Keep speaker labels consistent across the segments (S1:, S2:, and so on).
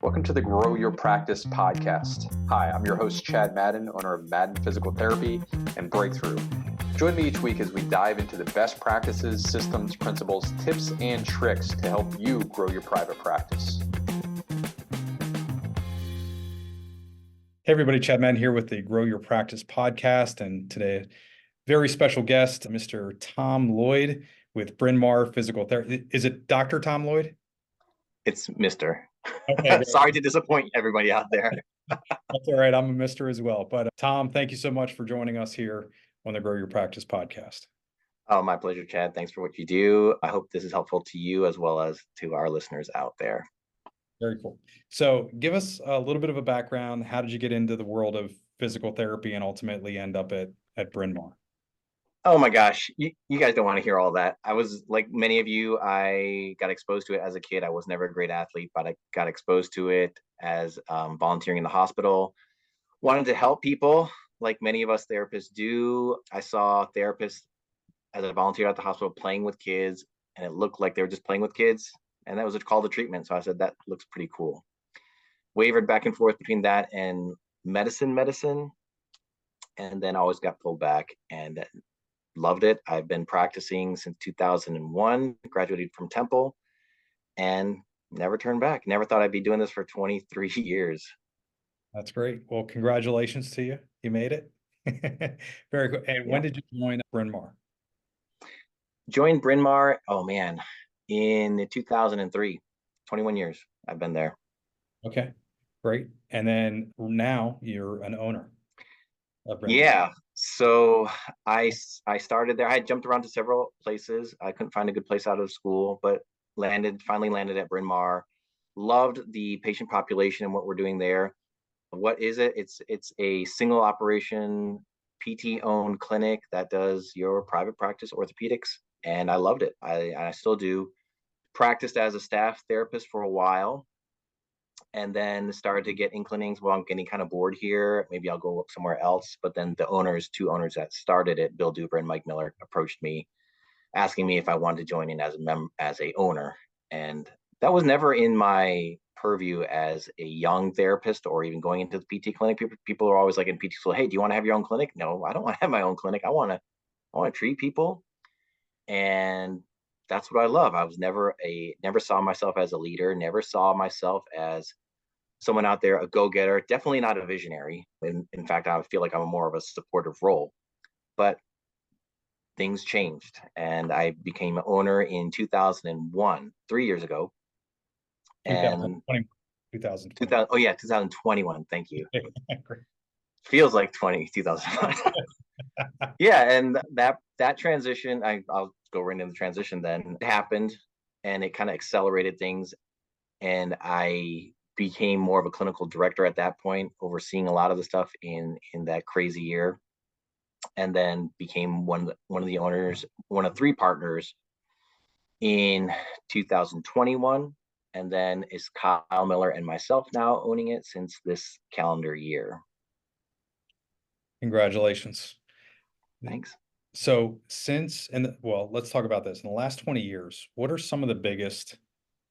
S1: Welcome to the Grow Your Practice podcast. Hi, I'm your host, Chad Madden, owner of Madden Physical Therapy and Breakthrough. Join me each week as we dive into the best practices, systems, principles, tips, and tricks to help you grow your private practice.
S2: Hey everybody, Chad Madden here with the Grow Your Practice podcast, and today, very special guest, Mr. Tom Lloyd with Bryn Mawr Physical Therapy. Is it Dr. Tom Lloyd?
S3: It's Mr.
S2: Okay,
S3: Sorry to disappoint everybody out there.
S2: That's all right. I'm a Mr. as well. But Tom, thank you so much for joining us here on the Grow Your Practice podcast.
S3: Oh, my pleasure, Chad. Thanks for what you do. I hope this is helpful to you as well as to our listeners out there.
S2: Very cool. So give us a little bit of a background. How did you get into the world of physical therapy and ultimately end up at Bryn Mawr?
S3: Oh my gosh, you guys don't want to hear all that. I was like many of you, I got exposed to it as a kid. I was never a great athlete, but I got exposed to it as volunteering in the hospital. Wanted to help people like many of us therapists do. I saw therapists as a volunteer at the hospital playing with kids, and it looked like they were just playing with kids. And that was a call to treatment. So I said, that looks pretty cool. Wavered back and forth between that and medicine, and then always got pulled back and loved it. I've been practicing since 2001, graduated from Temple, and never turned back. Never thought I'd be doing this for 23 years.
S2: That's great. Well, congratulations to you. You made it. Very good. And when did you join Bryn Mawr?
S3: Joined Bryn Mawr, oh man, in 2003. 21 years I've been there.
S2: Okay, great. And then now you're an owner of Bryn Mawr.
S3: Yeah. So I started there. I had jumped around to several places. I couldn't find a good place out of school, but finally landed at Bryn Mawr. Loved the patient population and what we're doing there. What is it? It's a single operation PT owned clinic that does your private practice orthopedics. And I loved it. I still do. Practiced as a staff therapist for a while, and then started to get inclinings. Well, I'm getting kind of bored here. Maybe I'll go somewhere else. But then the two owners that started it, Bill Duper and Mike Miller, approached me, asking me if I wanted to join in as a owner. And that was never in my purview as a young therapist or even going into the PT clinic. People are always like in PT school, hey, do you want to have your own clinic? No, I don't want to have my own clinic. I want to treat people. And that's what I love. I was never saw myself as a leader, never saw myself as someone out there, a go-getter, definitely not a visionary. In fact, I feel like I'm more of a supportive role. But things changed, and I became an owner in 2001, 3 years ago. And 2020. Oh yeah, 2021. Thank you. Feels like 2001. Yeah, and that transition, I'll go right into the transition then, happened, and it kind of accelerated things. And I became more of a clinical director at that point, overseeing a lot of the stuff in that crazy year. And then became one of the owners, one of three partners in 2021. And then is Kyle Miller and myself now owning it since this calendar year.
S2: Congratulations.
S3: Thanks.
S2: So let's talk about this. In the last 20 years, what are some of the biggest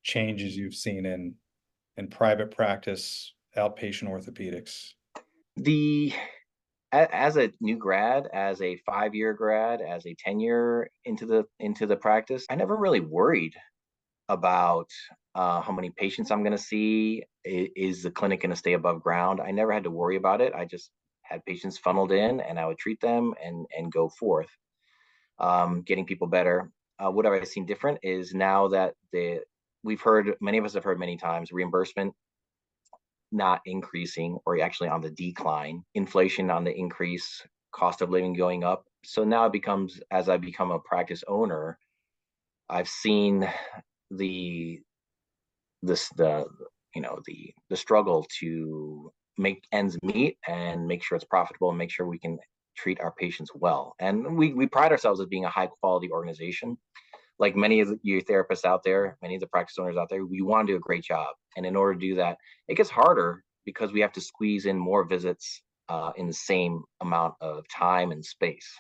S2: changes you've seen in private practice, outpatient orthopedics?
S3: As a new grad, as a 5-year grad, as a 10-year into the practice, I never really worried about how many patients I'm going to see. Is the clinic going to stay above ground? I never had to worry about it. I just had patients funneled in, and I would treat them and go forth, getting people better. What have I seen different is now that many of us have heard many times, reimbursement not increasing or actually on the decline, inflation on the increase, cost of living going up. So now it becomes, as I become a practice owner, I've seen the struggle to make ends meet and make sure it's profitable and make sure we can treat our patients well. And we pride ourselves as being a high quality organization. Like many of you therapists out there, many of the practice owners out there, we want to do a great job. And in order to do that, it gets harder because we have to squeeze in more visits in the same amount of time and space.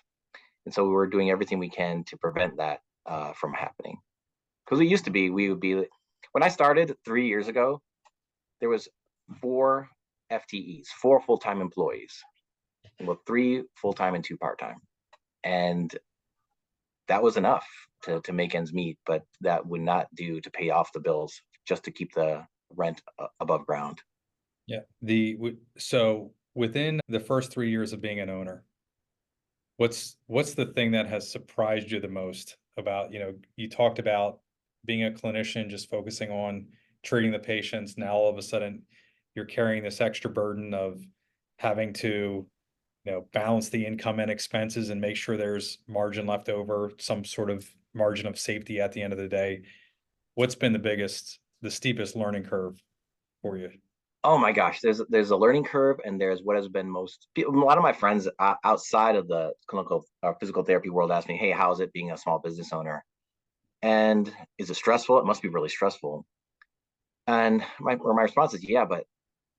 S3: And so we're doing everything we can to prevent that from happening. Because it used to be, when I started 3 years ago, there was 4 FTEs, 4 full-time employees, well, 3 full-time and 2 part-time. And that was enough to make ends meet, but that would not do to pay off the bills just to keep the rent above ground.
S2: Yeah. So within the first 3 years of being an owner, what's the thing that has surprised you the most about, you talked about being a clinician, just focusing on treating the patients. Now all of a sudden you're carrying this extra burden of having to, balance the income and expenses and make sure there's margin left over, some sort of margin of safety at the end of the day. What's been the steepest learning curve for you?
S3: Oh my gosh, there's a learning curve, and there's what has been a lot of my friends outside of the clinical physical therapy world ask me, hey, how's it being a small business owner? And is it stressful? It must be really stressful. And my response is, yeah, but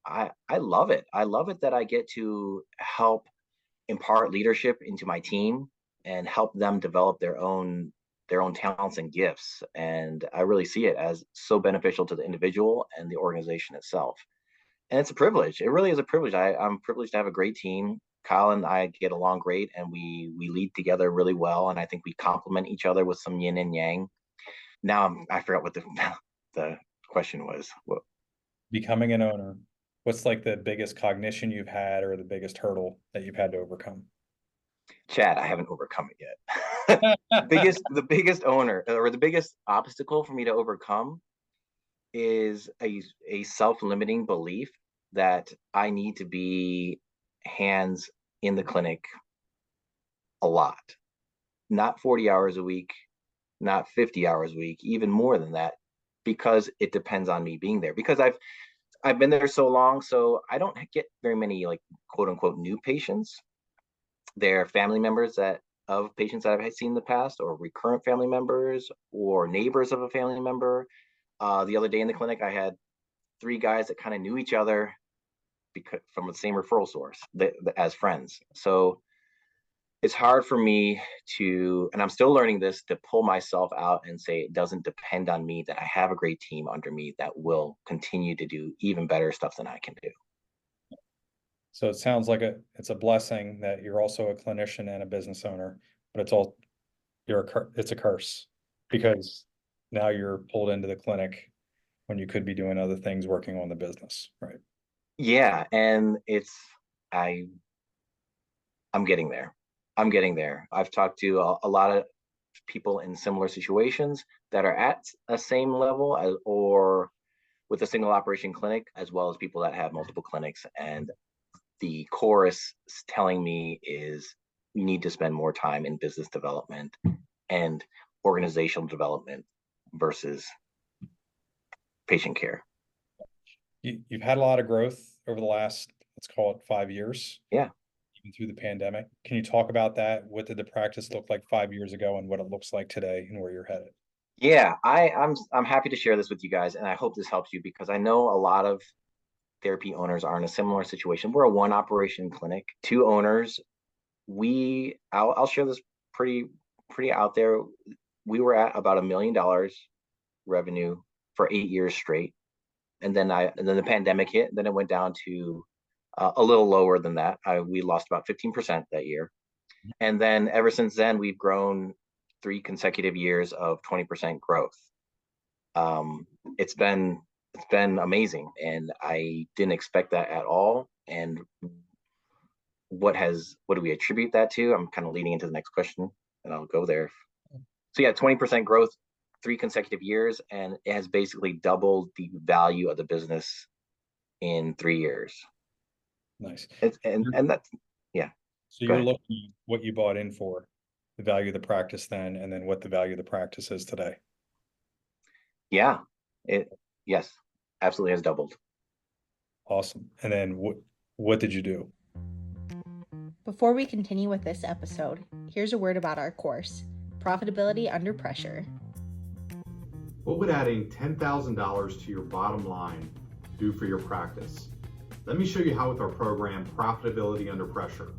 S3: I love it. I love it that I get to help impart leadership into my team and help them develop their own talents and gifts. And I really see it as so beneficial to the individual and the organization itself. And it's a privilege. It really is a privilege. I'm privileged to have a great team. Kyle and I get along great, and we lead together really well. And I think we complement each other with some yin and yang. Now I forgot what the question was.
S2: Becoming an owner, what's like the biggest cognition you've had or the biggest hurdle that you've had to overcome?
S3: Chad, I haven't overcome it yet. the biggest owner, or the biggest obstacle for me to overcome, is a self-limiting belief that I need to be hands in the clinic a lot, not 40 hours a week, not 50 hours a week, even more than that, because it depends on me being there. Because I've been there so long, so I don't get very many, like, quote unquote new patients. They're family members of patients that I've seen in the past, or recurrent family members, or neighbors of a family member. The other day in the clinic, I had 3 guys that kind of knew each other from the same referral source as friends. So it's hard for me and I'm still learning this, to pull myself out and say it doesn't depend on me, that I have a great team under me that will continue to do even better stuff than I can do.
S2: So it sounds like it's a blessing that you're also a clinician and a business owner, but it's a curse, because now you're pulled into the clinic when you could be doing other things, working on the business, right?
S3: Yeah, and I'm getting there. I've talked to a lot of people in similar situations that are at a same level or with a single operation clinic, as well as people that have multiple clinics. And the chorus telling me is, we need to spend more time in business development and organizational development versus patient care.
S2: You've had a lot of growth over the last, let's call it 5 years.
S3: Yeah.
S2: Even through the pandemic. Can you talk about that? What did the practice look like 5 years ago and what it looks like today and where you're headed?
S3: Yeah, I'm happy to share this with you guys, and I hope this helps you, because I know a lot of therapy owners are in a similar situation. We're a 1 operation clinic, 2 owners. I'll share this pretty out there. We were at about $1 million revenue for 8 years straight, and then the pandemic hit. Then it went down to a little lower than that. We lost about 15% that year, and then ever since then we've grown 3 consecutive years of 20% growth. It's been amazing, and I didn't expect that at all. And what do we attribute that to? I'm kind of leading into the next question, and I'll go there. So yeah, 20% growth, 3 consecutive years, and it has basically doubled the value of the business in 3 years.
S2: Nice.
S3: And that's, yeah.
S2: So you're looking at what you bought in for, the value of the practice then, and then what the value of the practice is today.
S3: Yeah, yes, absolutely has doubled.
S2: Awesome. And then what did you do?
S4: Before we continue with this episode, here's a word about our course, Profitability Under Pressure.
S5: What would adding $10,000 to your bottom line do for your practice? Let me show you how with our program, Profitability Under Pressure.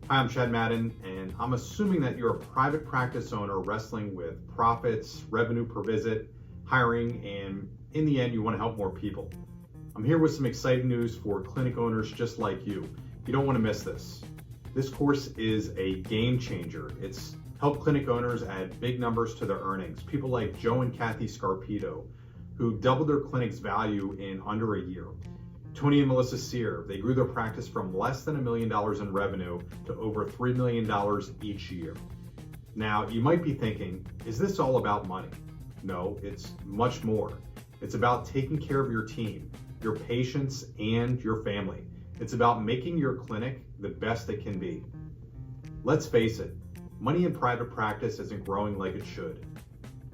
S5: Hi, I'm Chad Madden, and I'm assuming that you're a private practice owner wrestling with profits, revenue per visit, hiring, and in the end, you want to help more people. I'm here with some exciting news for clinic owners just like you. You don't want to miss this. This course is a game changer. It's helped clinic owners add big numbers to their earnings. People like Joe and Kathy Scarpito, who doubled their clinic's value in under a year. Tony and Melissa Sear, they grew their practice from less than $1 million in revenue to over $3 million each year. Now, you might be thinking, is this all about money? No, it's much more. It's about taking care of your team, your patients, and your family. It's about making your clinic the best it can be. Let's face it, money in private practice isn't growing like it should.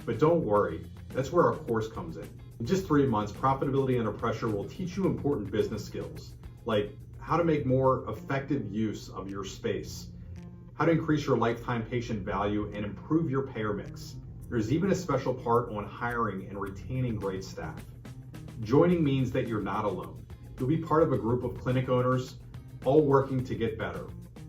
S5: But don't worry, that's where our course comes in. In just 3 months, Profitability Under Pressure will teach you important business skills, like how to make more effective use of your space, how to increase your lifetime patient value and improve your payer mix. There's even a special part on hiring and retaining great staff. Joining means that you're not alone. You'll be part of a group of clinic owners, all working to get better.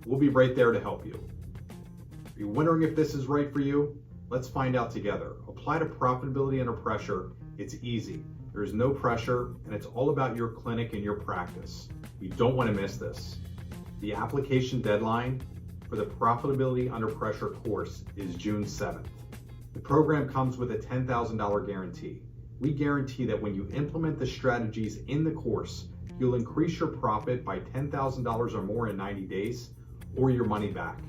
S5: We'll be right there to help you. Are you wondering if this is right for you? Let's find out together. Apply to Profitability Under Pressure. It's easy. There is no pressure, and it's all about your clinic and your practice. You don't want to miss this. The application deadline for the Profitability Under Pressure course is June 7th. The program comes with a $10,000 guarantee. We guarantee that when you implement the strategies in the course, you'll increase your profit by $10,000 or more in 90 days, or your money back.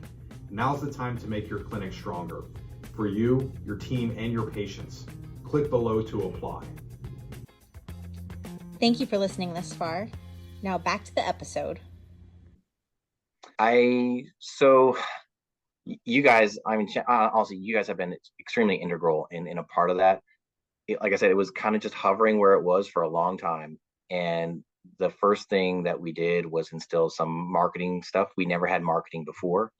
S5: Now's the time to make your clinic stronger, for you, your team, and your patients. Click below to apply.
S4: Thank you for listening this far. Now back to the episode.
S3: You guys, honestly, you guys have been extremely integral in a part of that. Like I said, it was kind of just hovering where it was for a long time. And the first thing that we did was instill some marketing stuff. We never had marketing before,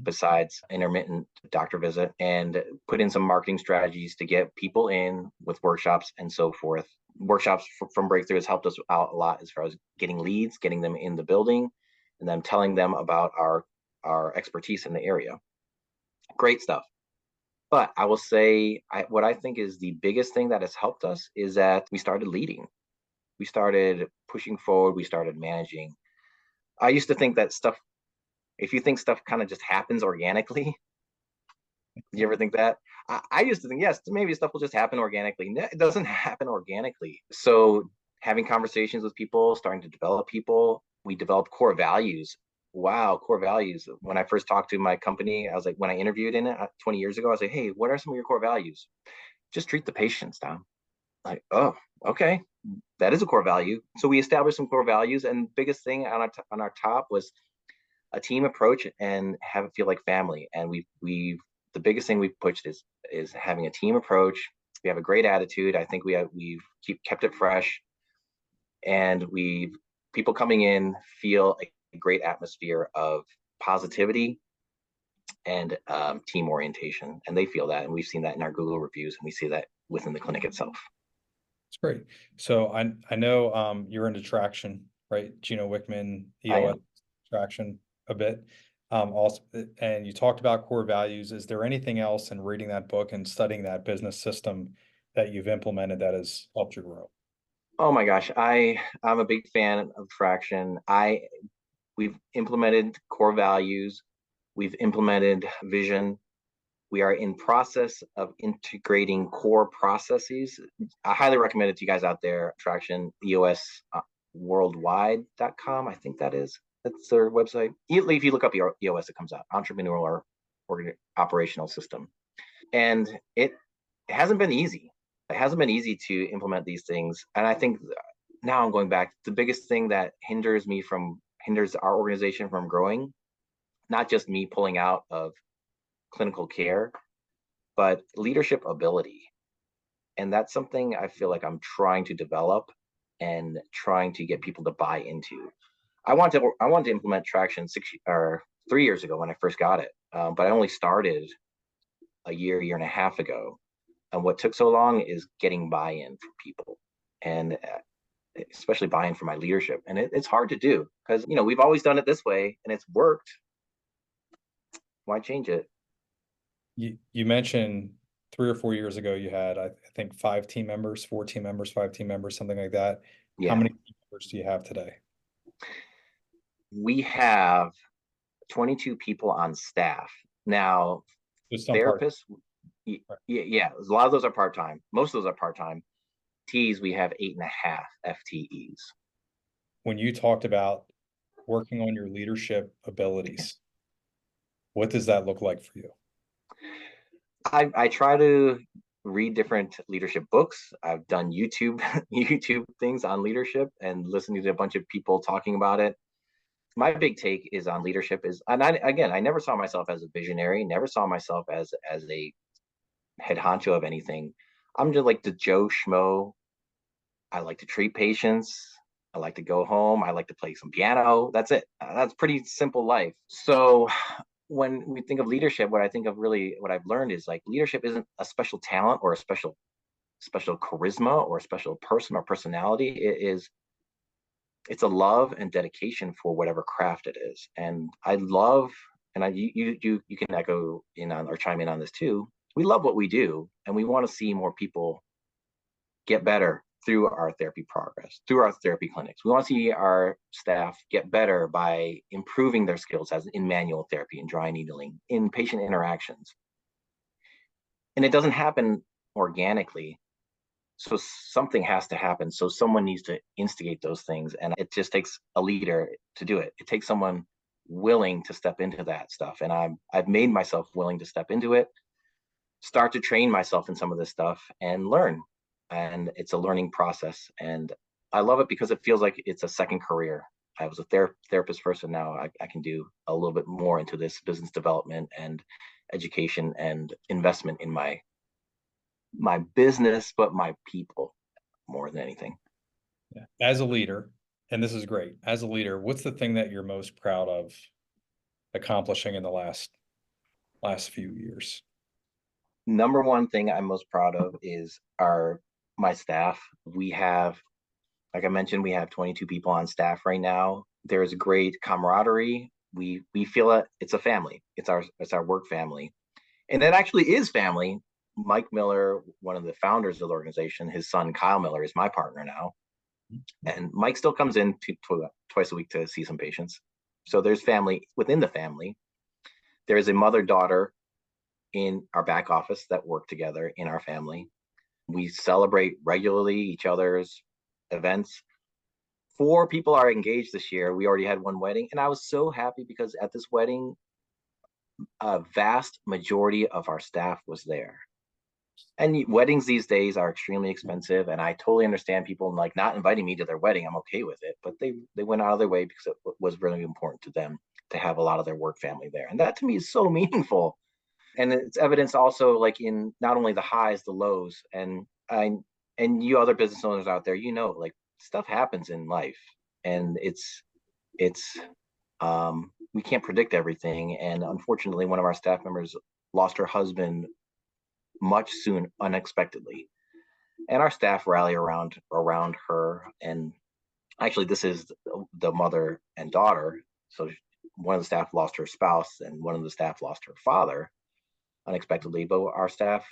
S3: besides intermittent doctor visit, and put in some marketing strategies to get people in with workshops and so forth. Workshops from Breakthrough has helped us out a lot as far as getting leads, getting them in the building, and then telling them about our expertise in the area. Great stuff. But I will say, what I think is the biggest thing that has helped us is that we started leading. We started pushing forward. We started managing. I used to think that stuff, if you think stuff kind of just happens organically, you ever think that? I used to think, yes, maybe stuff will just happen organically. No, it doesn't happen organically. So having conversations with people, starting to develop people, we developed core values. Wow, core values. When I first talked to my company, I was like, when I interviewed in it 20 years ago, I was like, hey, what are some of your core values? Just treat the patients, Tom. Like, oh, okay, that is a core value. So we established some core values, and biggest thing on our top was a team approach and have it feel like family. And we've the biggest thing we've pushed is having a team approach. We have a great attitude. I think we've kept it fresh, and people coming in feel a great atmosphere of positivity and team orientation, and they feel that, and we've seen that in our Google reviews, and we see that within the clinic itself.
S2: It's great. So I know you're into traction, right? Gino Wickman, EOS traction a bit. Also, and you talked about core values. Is there anything else in reading that book and studying that business system that you've implemented that has helped you grow?
S3: Oh my gosh, I'm a big fan of traction. We've implemented core values. We've implemented vision. We are in process of integrating core processes. I highly recommend it to you guys out there. Traction, EOS worldwide.com, I think that's their website. If you look up EOS, it comes out, Entrepreneurial or Operational System. And it hasn't been easy. It hasn't been easy to implement these things. And I think now I'm going back, the biggest thing that hinders our organization from growing, not just me pulling out of clinical care, but leadership ability. And that's something I feel like I'm trying to develop and trying to get people to buy into. I want to implement traction 3 years ago when I first got it, but I only started a year and a half ago. And what took so long is getting buy-in from people, and especially buy-in from my leadership. And it's hard to do because, we've always done it this way and it's worked. Why change it?
S2: You mentioned 3 or 4 years ago, you had, I think, 5 team members, 4 team members, 5 team members, something like that.
S3: Yeah.
S2: How many team members do you have today?
S3: We have 22 people on staff. Now,
S2: Just on part.
S3: therapists, yeah, a lot of those are part-time. Most of those are part-time. Ts, we have 8.5 FTEs.
S2: When you talked about working on your leadership abilities, what does that look like for you?
S3: I try to read different leadership books. I've done YouTube things on leadership and listening to a bunch of people talking about it. My big take is on leadership is, and I never saw myself as a visionary, never saw myself as a head honcho of anything. I'm just like the Joe Schmo. I like to treat patients. I like to go home. I like to play some piano. That's it. That's pretty simple life. So when we think of leadership, what I think of really what I've learned is like leadership isn't a special talent or a special charisma or a special person or personality. It's a love and dedication for whatever craft it is. And I love, and you can echo in on or chime in on this too. We love what we do, and we want to see more people get better through our therapy progress, through our therapy clinics. We want to see our staff get better by improving their skills as in manual therapy, in dry needling, in patient interactions. And it doesn't happen organically. So something has to happen. So someone needs to instigate those things. And it just takes a leader to do it. It takes someone willing to step into that stuff. And I've made myself willing to step into it, start to train myself in some of this stuff and learn. And it's a learning process. And I love it because it feels like it's a second career. I was a therapist first, and now I can do a little bit more into this business development and education and investment in my business, but my people more than anything.
S2: Yeah. As a leader, and this is great, as a leader, what's the thing that you're most proud of accomplishing in the last few years?
S3: Number one thing I'm most proud of is my staff. We have, like I mentioned, we have 22 people on staff right now. There's great camaraderie. We feel that it's a family. It's our work family. And it actually is family. Mike Miller, one of the founders of the organization, his son Kyle Miller is my partner now. And Mike still comes in twice a week to see some patients. So there's family within the family. There is a mother-daughter in our back office that work together in our family. We celebrate regularly each other's events. 4 people are engaged this year. We already had one wedding, and I was so happy because at this wedding, a vast majority of our staff was there. And weddings these days are extremely expensive, and I totally understand people like not inviting me to their wedding. I'm okay with it, but they went out of their way because it was really important to them to have a lot of their work family there, and that to me is so meaningful. And it's evidenced also like in not only the highs, the lows, and you other business owners out there, like stuff happens in life, and it's we can't predict everything. And unfortunately, one of our staff members lost her husband unexpectedly, and our staff rally around her. And actually, this is the mother and daughter. So one of the staff lost her spouse, and one of the staff lost her father unexpectedly. But our staff,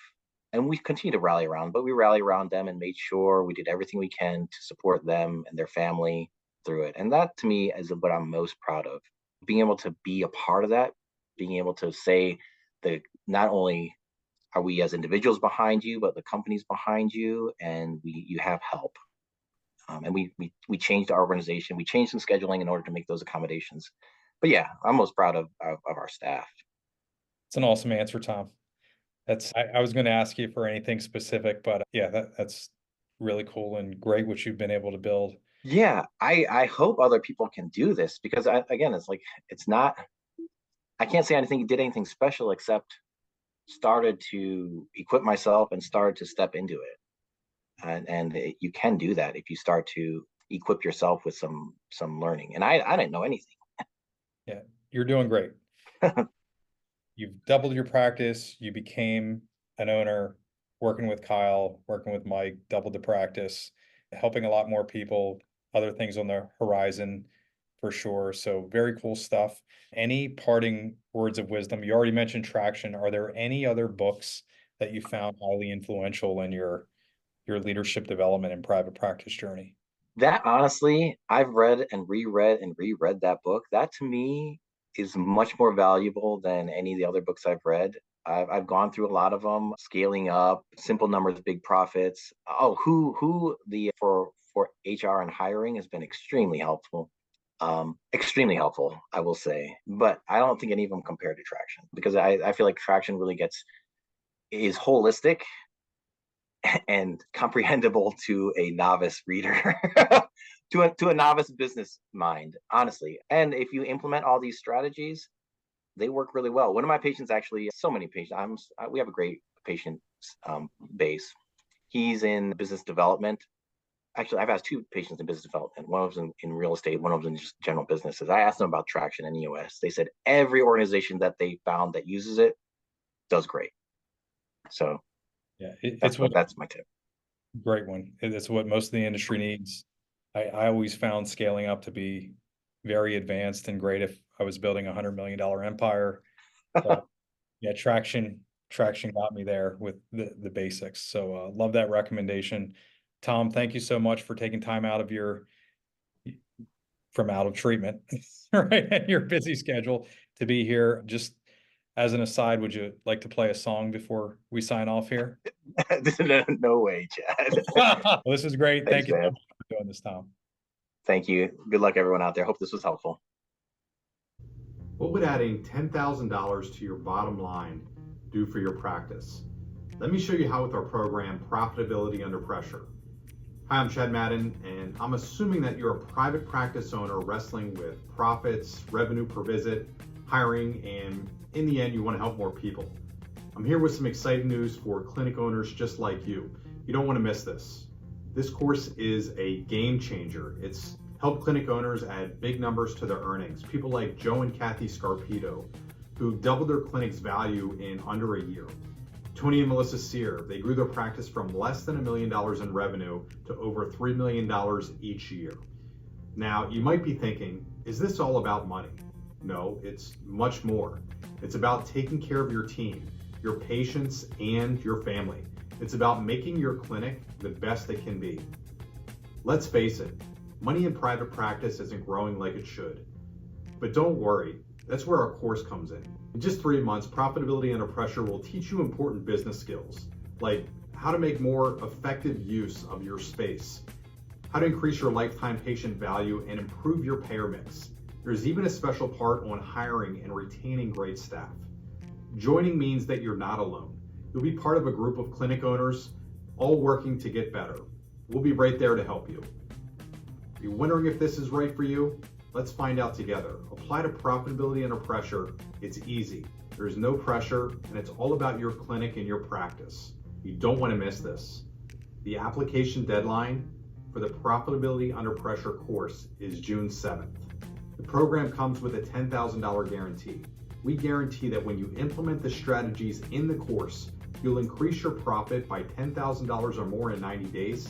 S3: and we continue to rally around, but we rally around them and made sure we did everything we can to support them and their family through it. And that to me is what I'm most proud of, being able to be a part of that, being able to say that not only are we as individuals behind you, but the company's behind you, and you have help. And we changed our organization. We changed some scheduling in order to make those accommodations. But yeah, I'm most proud of our staff.
S2: It's an awesome answer, Tom. I was going to ask you for anything specific, but yeah, that's really cool and great what you've been able to build.
S3: Yeah, I hope other people can do this, because it's like, it's not, I can't say did anything special except started to equip myself and started to step into it. And you can do that if you start to equip yourself with some learning. And I didn't know anything.
S2: Yeah, you're doing great. You've doubled your practice. You became an owner, working with Kyle, working with Mike, doubled the practice, helping a lot more people, other things on the horizon for sure. So very cool stuff. Any parting words of wisdom? You already mentioned Traction. Are there any other books that you found highly influential in your leadership development and private practice journey?
S3: That honestly, I've read and reread that book. That to me is much more valuable than any of the other books I've read. I've gone through a lot of them, Scaling Up, Simple Numbers, Big Profits. Oh, who the for HR and hiring has been extremely helpful. Extremely helpful, I will say. But I don't think any of them compare to Traction, because I feel like Traction really is holistic and comprehensible to a novice reader, to a novice business mind, honestly. And if you implement all these strategies, they work really well. One of my patients, actually, so many patients, we have a great patient base. He's in business development. Actually, I've asked 2 patients in business development. One of them in real estate, one of them in just general businesses. I asked them about Traction and EOS. They said every organization that they found that uses it does great. So
S2: Yeah,
S3: that's my tip.
S2: Great one. It's what most of the industry needs. I always found Scaling Up to be very advanced and great if I was building $100 million empire. So, yeah, Traction got me there with the basics. So love that recommendation. Tom, thank you so much for taking time out of out of treatment, right, and your busy schedule to be here. Just as an aside, would you like to play a song before we sign off here?
S3: No way, Chad.
S2: Well, this is great.
S3: Thanks,
S2: Thank you
S3: man.
S2: for doing this, Tom.
S3: Thank you. Good luck, everyone out there. Hope this was helpful.
S5: What would adding $10,000 to your bottom line do for your practice? Let me show you how with our program, Profitability Under Pressure. Hi, I'm Chad Madden, and I'm assuming that you're a private practice owner wrestling with profits, revenue per visit, hiring, and in the end, you want to help more people. I'm here with some exciting news for clinic owners just like you. You don't want to miss this. This course is a game changer. It's helped clinic owners add big numbers to their earnings. People like Joe and Kathy Scarpito, who doubled their clinic's value in under a year. Tony and Melissa Sear, they grew their practice from less than $1 million in revenue to over $3 million each year. Now, you might be thinking, is this all about money? No, it's much more. It's about taking care of your team, your patients, and your family. It's about making your clinic the best it can be. Let's face it, money in private practice isn't growing like it should. But don't worry, that's where our course comes in. In just 3 months, Profitability Under Pressure will teach you important business skills, like how to make more effective use of your space, how to increase your lifetime patient value and improve your payer mix. There's even a special part on hiring and retaining great staff. Joining means that you're not alone. You'll be part of a group of clinic owners, all working to get better. We'll be right there to help you. Are you wondering if this is right for you? Let's find out together. Apply to Profitability Under Pressure. It's easy. There's no pressure, and it's all about your clinic and your practice. You don't want to miss this. The application deadline for the Profitability Under Pressure course is June 7th. The program comes with a $10,000 guarantee. We guarantee that when you implement the strategies in the course, you'll increase your profit by $10,000 or more in 90 days,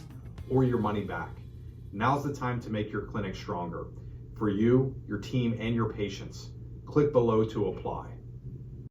S5: or your money back. Now's the time to make your clinic stronger for you, your team, and your patients. Click below to apply.